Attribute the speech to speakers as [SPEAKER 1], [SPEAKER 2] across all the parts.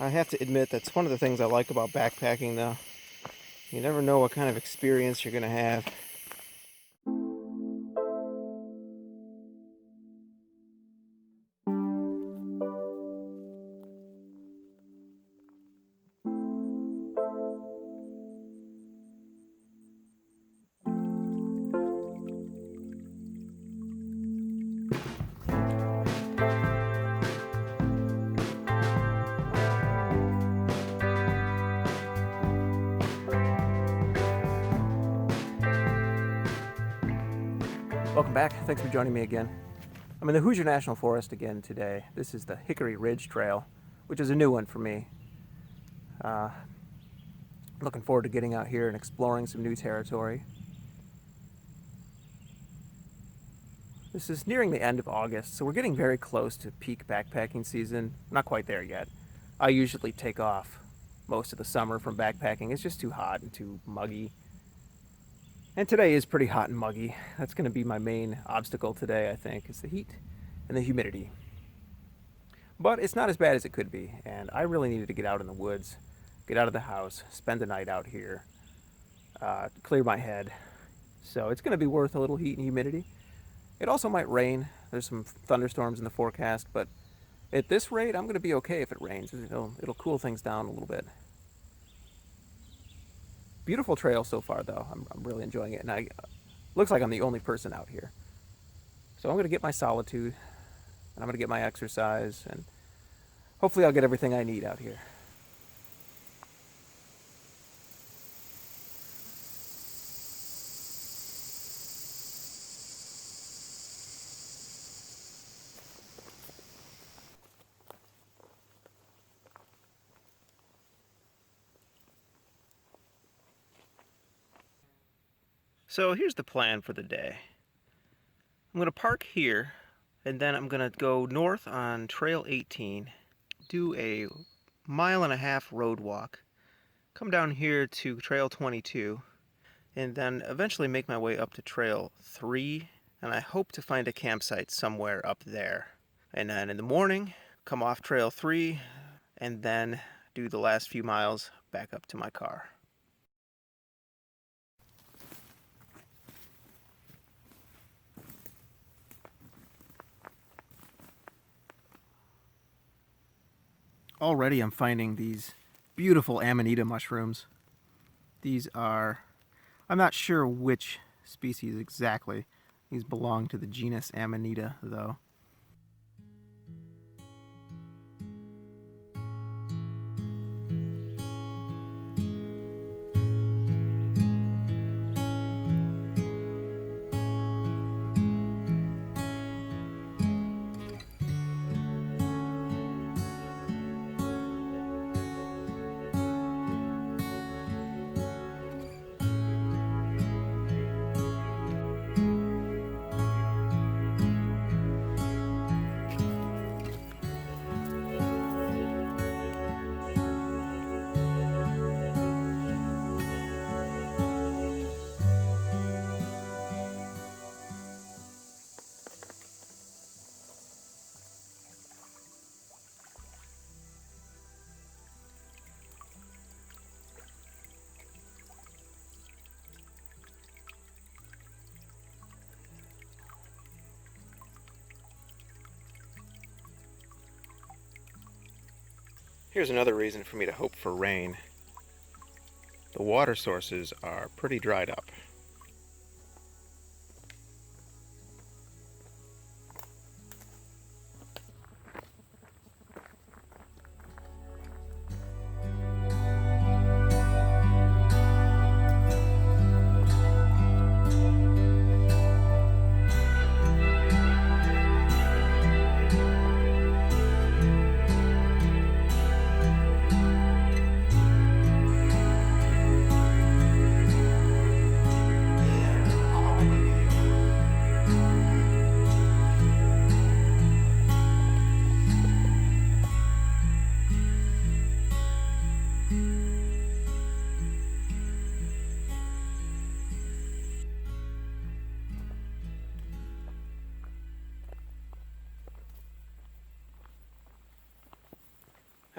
[SPEAKER 1] I have to admit that's one of the things I like about backpacking, though. You never know what kind of experience you're going to have. Welcome back. Thanks for joining me again. I'm in the Hoosier National Forest again today. This is the Hickory Ridge Trail, which is a new one for me. Looking forward to getting out here and exploring some new territory. This is nearing the end of August, so we're getting very close to peak backpacking season. Not quite there yet. I usually take off most of the summer from backpacking. It's just too hot and too muggy. And today is pretty hot and muggy. That's going to be my main obstacle today, I think, is the heat and the humidity. But it's not as bad as it could be, and I really needed to get out in the woods, get out of the house, spend the night out here, clear my head. So it's going to be worth a little heat and humidity. It also might rain. There's some thunderstorms in the forecast, but at this rate, I'm going to be okay if it rains. It'll cool things down a little bit. Beautiful trail so far, though. I'm really enjoying it, and looks like I'm the only person out here. So I'm going to get my solitude, and I'm going to get my exercise, and hopefully I'll get everything I need out here. So here's the plan for the day. I'm going to park here, and then I'm going to go north on Trail 18, do a 1.5 mile road walk, come down here to Trail 22, and then eventually make my way up to Trail 3, and I hope to find a campsite somewhere up there. And then in the morning, come off Trail 3, and then do the last few miles back up to my car. Already I'm finding these beautiful amanita mushrooms. These are, I'm not sure which species exactly. These belong to the genus Amanita, though. Here's another reason for me to hope for rain. The water sources are pretty dried up.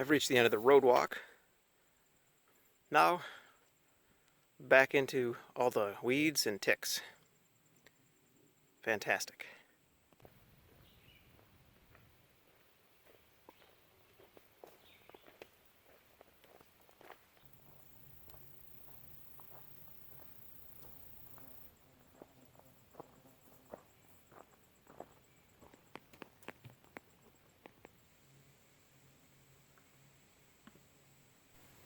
[SPEAKER 1] I've reached the end of the road walk. Now, back into all the weeds and ticks. Fantastic.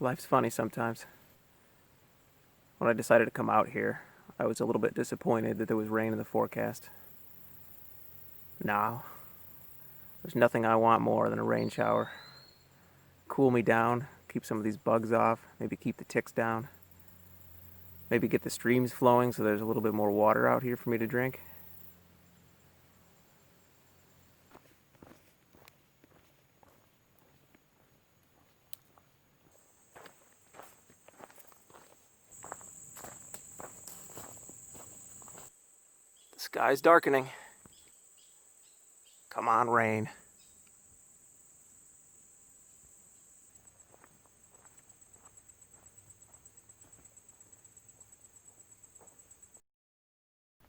[SPEAKER 1] Life's funny sometimes. When I decided to come out here, I was a little bit disappointed that there was rain in the forecast. Now, there's nothing I want more than a rain shower. Cool me down, keep some of these bugs off, maybe keep the ticks down. Maybe get the streams flowing so there's a little bit more water out here for me to drink. The sky's darkening. Come on, rain.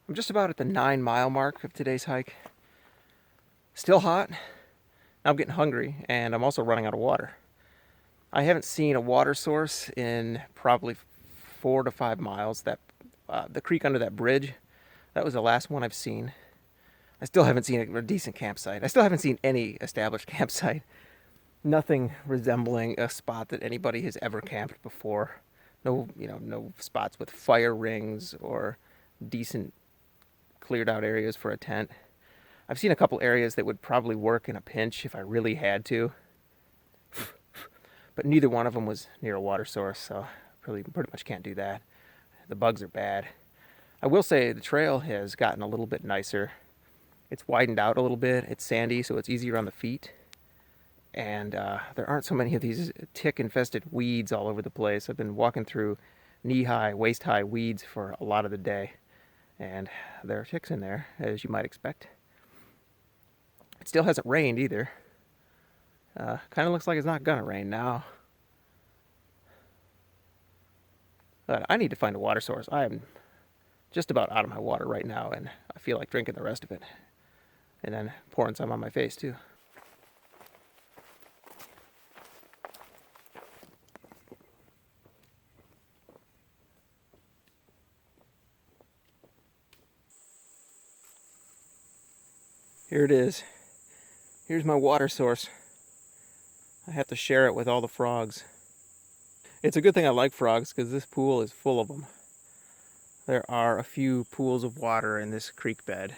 [SPEAKER 1] I'm just about at the 9-mile mark of today's hike. Still hot. Now I'm getting hungry, and I'm also running out of water. I haven't seen a water source in probably 4 to 5 miles. The creek under that bridge, that was the last one I've seen. I still haven't seen a decent campsite. I still haven't seen any established campsite. Nothing resembling a spot that anybody has ever camped before. No spots with fire rings or decent cleared out areas for a tent. I've seen a couple areas that would probably work in a pinch if I really had to. But neither one of them was near a water source, so pretty much can't do that. The bugs are bad. I will say the trail has gotten a little bit nicer. It's widened out a little bit. It's sandy, so it's easier on the feet. And there aren't so many of these tick-infested weeds all over the place. I've been walking through knee-high, waist-high weeds for a lot of the day. And there are ticks in there, as you might expect. It still hasn't rained either. Kind of looks like it's not gonna rain now. But I need to find a water source. I am just about out of my water right now, and I feel like drinking the rest of it. And then pouring some on my face, too. Here it is. Here's my water source. I have to share it with all the frogs. It's a good thing I like frogs because this pool is full of them. There are a few pools of water in this creek bed,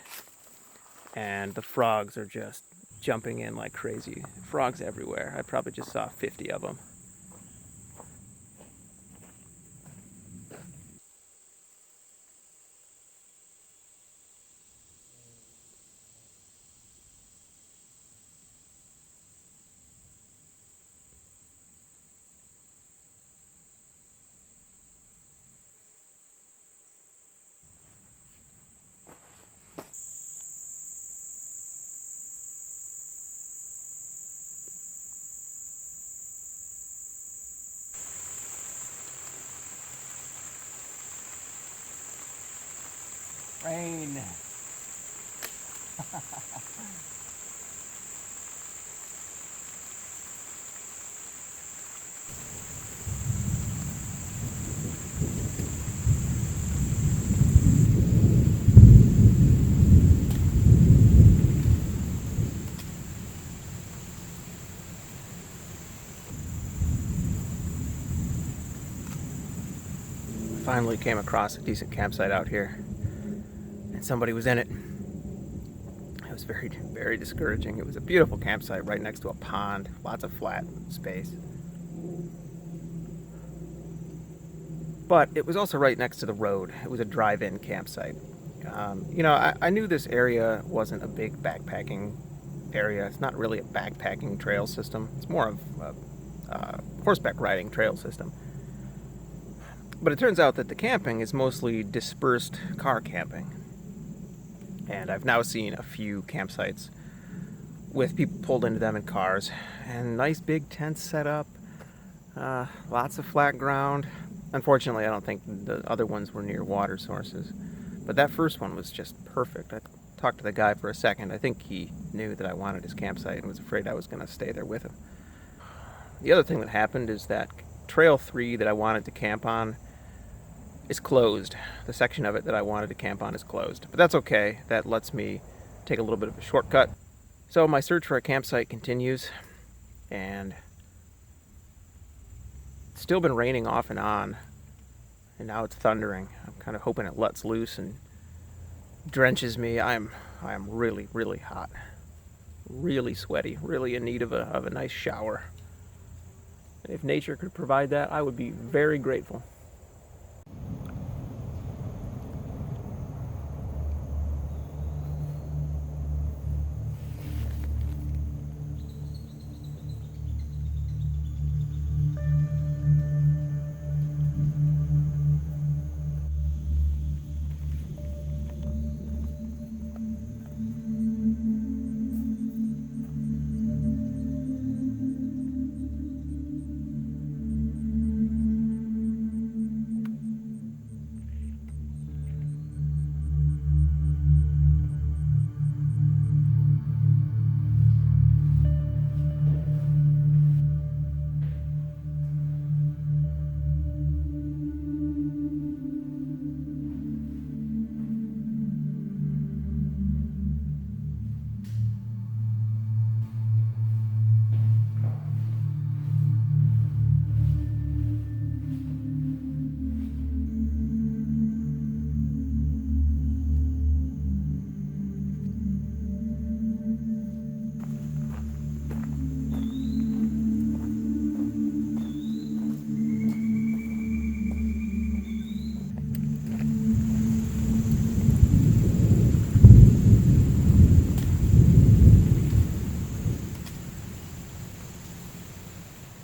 [SPEAKER 1] and the frogs are just jumping in like crazy. Frogs everywhere. I probably just saw 50 of them. Rain. Finally came across a decent campsite out here, and somebody was in it. It was very, very discouraging. It was a beautiful campsite right next to a pond, lots of flat space. But it was also right next to the road. It was a drive-in campsite. I knew this area wasn't a big backpacking area. It's not really a backpacking trail system. It's more of a horseback riding trail system. But it turns out that the camping is mostly dispersed car camping. And I've now seen a few campsites with people pulled into them in cars, and nice big tents set up, lots of flat ground. Unfortunately, I don't think the other ones were near water sources, but that first one was just perfect. I talked to the guy for a second. I think he knew that I wanted his campsite and was afraid I was going to stay there with him. The other thing that happened is that Trail 3 that I wanted to camp on is closed. The section of it that I wanted to camp on is closed, but that's okay. That lets me take a little bit of a shortcut. So my search for a campsite continues, and it's still been raining off and on, and now it's thundering. I'm kind of hoping it lets loose and drenches me. I am really, really hot, really sweaty, really in need of a nice shower. If nature could provide that, I would be very grateful.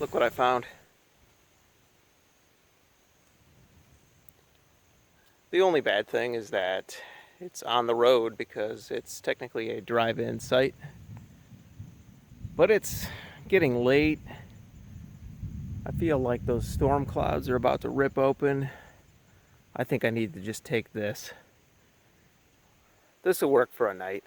[SPEAKER 1] Look what I found. The only bad thing is that it's on the road because it's technically a drive-in site. But it's getting late. I feel like those storm clouds are about to rip open. I think I need to just take this. This will work for a night.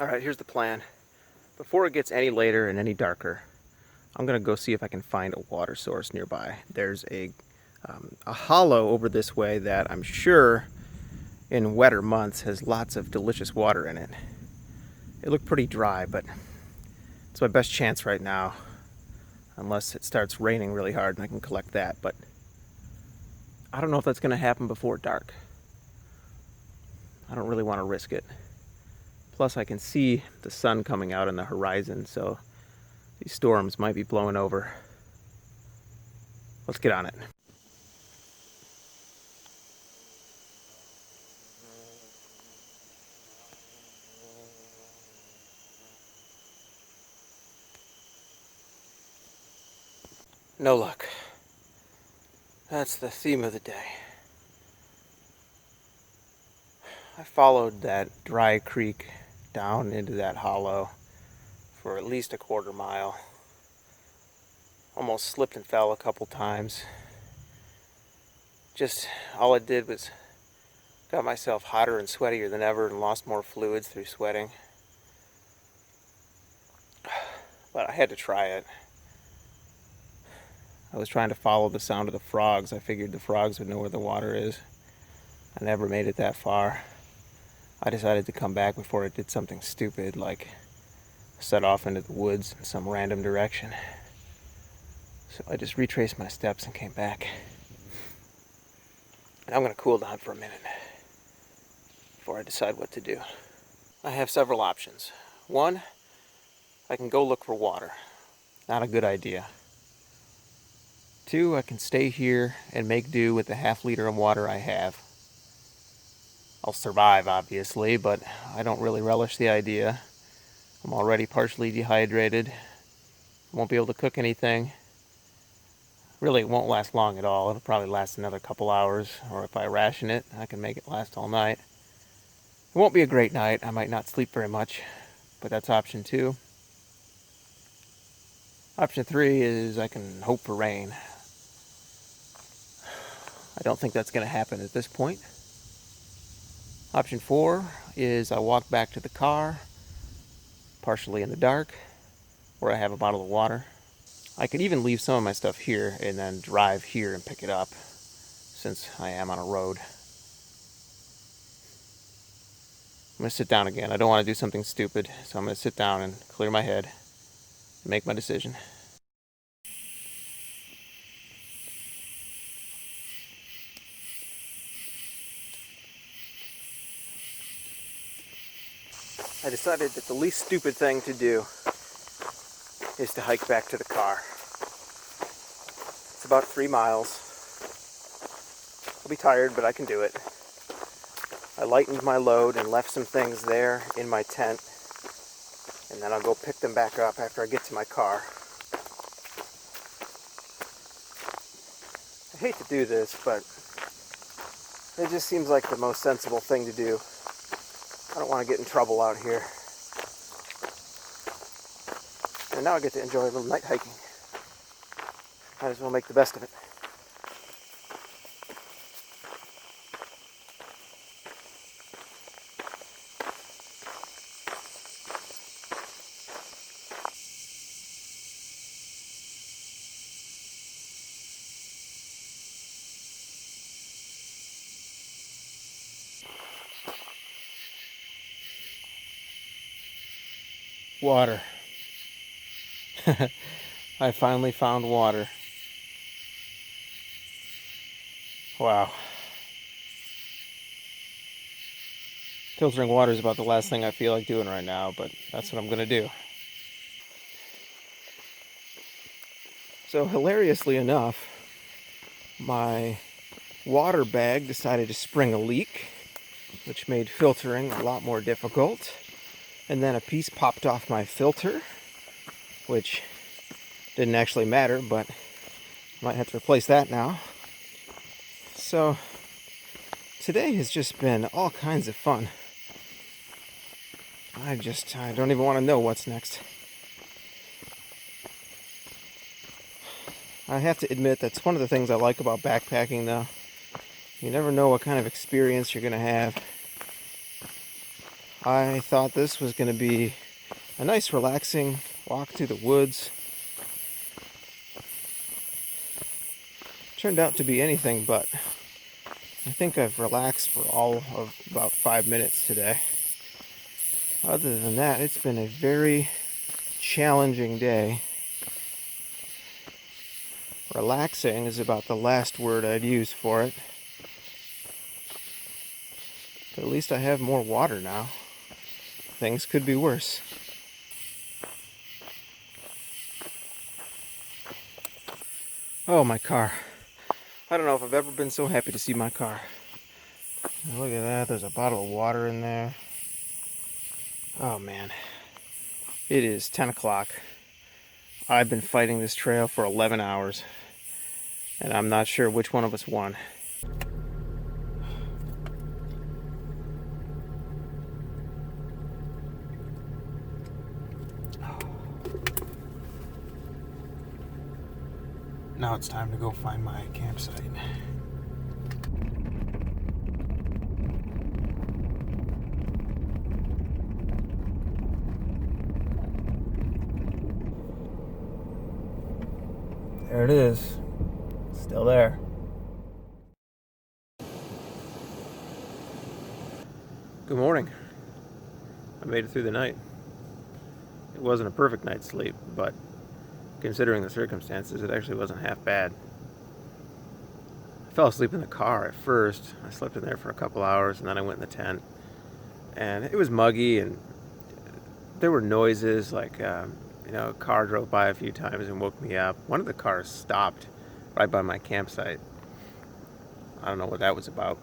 [SPEAKER 1] Alright, here's the plan. Before it gets any later and any darker, I'm going to go see if I can find a water source nearby. There's a hollow over this way that I'm sure in wetter months has lots of delicious water in it. It looked pretty dry, but it's my best chance right now, unless it starts raining really hard and I can collect that. But I don't know if that's going to happen before dark. I don't really want to risk it. Plus I can see the sun coming out on the horizon, so these storms might be blowing over. Let's get on it. No luck. That's the theme of the day. I followed that dry creek down into that hollow for at least a quarter mile. Almost slipped and fell a couple times. Just all it did was got myself hotter and sweatier than ever and lost more fluids through sweating. But I had to try it. I was trying to follow the sound of the frogs. I figured the frogs would know where the water is. I never made it that far. I decided to come back before it did something stupid, like set off into the woods in some random direction. So I just retraced my steps and came back. And I'm going to cool down for a minute before I decide what to do. I have several options. One, I can go look for water. Not a good idea. Two, I can stay here and make do with the half-liter of water I have. I'll survive, obviously, but I don't really relish the idea. I'm already partially dehydrated. Won't be able to cook anything. Really, it won't last long at all. It'll probably last another couple hours, or if I ration it, I can make it last all night. It won't be a great night. I might not sleep very much, but that's option 2. Option 3 is I can hope for rain. I don't think that's going to happen at this point. Option 4 is I walk back to the car, partially in the dark, where I have a bottle of water. I could even leave some of my stuff here and then drive here and pick it up, since I am on a road. I'm going to sit down again. I don't want to do something stupid, so I'm going to sit down and clear my head and make my decision. I decided that the least stupid thing to do is to hike back to the car. It's about 3 miles. I'll be tired, but I can do it. I lightened my load and left some things there in my tent, and then I'll go pick them back up after I get to my car. I hate to do this, but it just seems like the most sensible thing to do. I don't want to get in trouble out here. And now I get to enjoy a little night hiking. Might as well make the best of it. Water. I finally found water. Wow. Filtering water is about the last thing I feel like doing right now, but that's what I'm going to do. So hilariously enough, my water bag decided to spring a leak, which made filtering a lot more difficult. And then a piece popped off my filter, which didn't actually matter, but might have to replace that now. So today has just been all kinds of fun. I don't even want to know what's next. I have to admit that's one of the things I like about backpacking, though. You never know what kind of experience you're going to have. I thought this was going to be a nice, relaxing walk through the woods. Turned out to be anything but. I think I've relaxed for all of about 5 minutes today. Other than that, it's been a very challenging day. Relaxing is about the last word I'd use for it. But at least I have more water now. Things could be worse. Oh, my car. I don't know if I've ever been so happy to see my car. Now look at that, there's a bottle of water in there. Oh man. It is 10 o'clock. I've been fighting this trail for 11 hours. And I'm not sure which one of us won. Now it's time to go find my campsite. There it is. Still there. Good morning. I made it through the night. It wasn't a perfect night's sleep, but considering the circumstances, it actually wasn't half bad. I fell asleep in the car at first. I slept in there for a couple hours, and then I went in the tent. And it was muggy, and there were noises, like, a car drove by a few times and woke me up. One of the cars stopped right by my campsite. I don't know what that was about.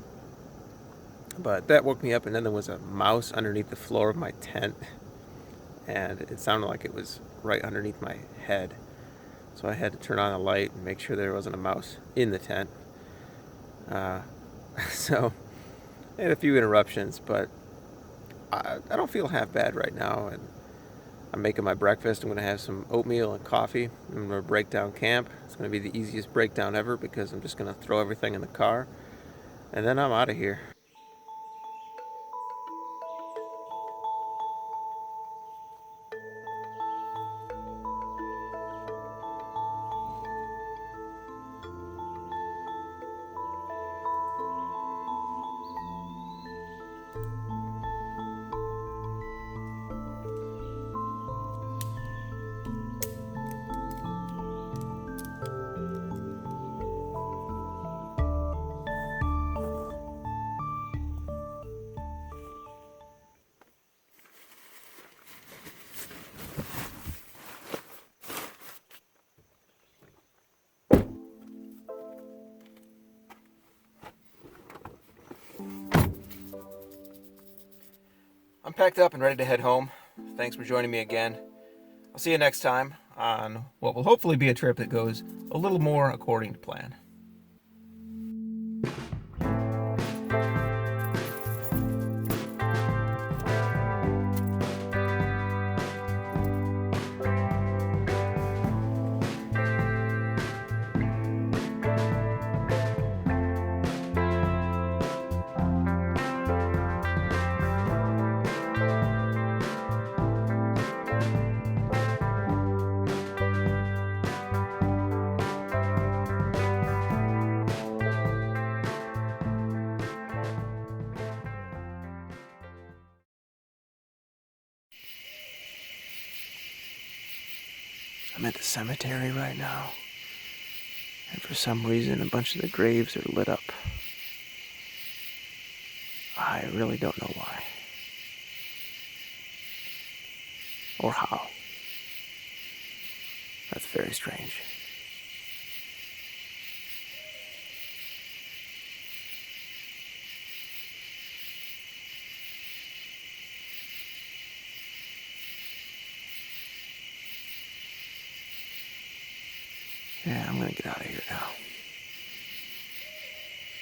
[SPEAKER 1] But that woke me up, and then there was a mouse underneath the floor of my tent. And it sounded like it was right underneath my head. so I had to turn on a light and make sure there wasn't a mouse in the tent. So I had a few interruptions, but I don't feel half bad right now. And I'm making my breakfast. I'm going to have some oatmeal and coffee. I'm going to break down camp. It's going to be the easiest breakdown ever because I'm just going to throw everything in the car, and then I'm out of here. I'm packed up and ready to head home. Thanks for joining me again. I'll see you next time on what will hopefully be a trip that goes a little more according to plan. I'm at the cemetery right now, and for some reason a bunch of the graves are lit up. I really don't know why. Or how. That's very strange. Yeah, I'm gonna get out of here now.